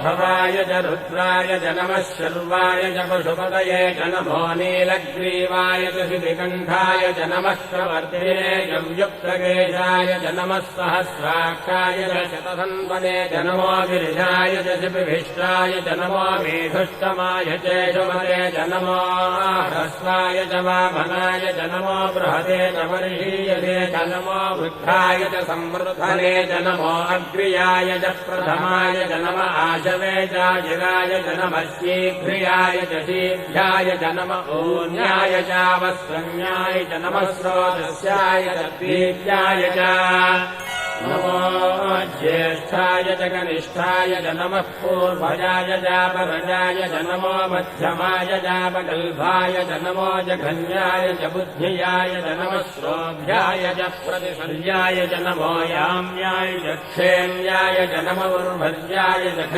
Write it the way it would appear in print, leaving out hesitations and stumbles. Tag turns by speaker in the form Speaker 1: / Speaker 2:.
Speaker 1: भवाय च रुद्राय च नमः शर्वाय च पशुपतये च नमो नीलग्रीवाय च शितिकण्ठाय च नमः प्रवर्तिने च युक्तकेशाय च नमः सहस्राक्षाय च शतधन्वने च नमो गिरिजाय च शिपिभिष्टाय च नमो मेधुष्टमाय चेषुमते च नमो ह्रस्वाय च वामनाय च नमो बृहते च वर्षीयते च नमो वृद्धाय च संवृद्धने च नमो अग्र्याय च प्रथमाय च नम आशवे चाजिराय च नमः शीघ्रियाय च शीघ्राय च नम ऊन्याय चावस्रन्याय च नमः स्रोतस्याय च दीर्घाय च नमो ज्येष्ठाय च कनिष्ठाय च नमः पूर्वजाय चापरजाय च नमो मध्यमाय चापगल्भाय च नमो जघन्याय च बुद्धियाय च नमः श्रोभ्याय च प्रतिशल्याय च नमो याम्याय च क्षेम्याय च नमो उर्भर्याय च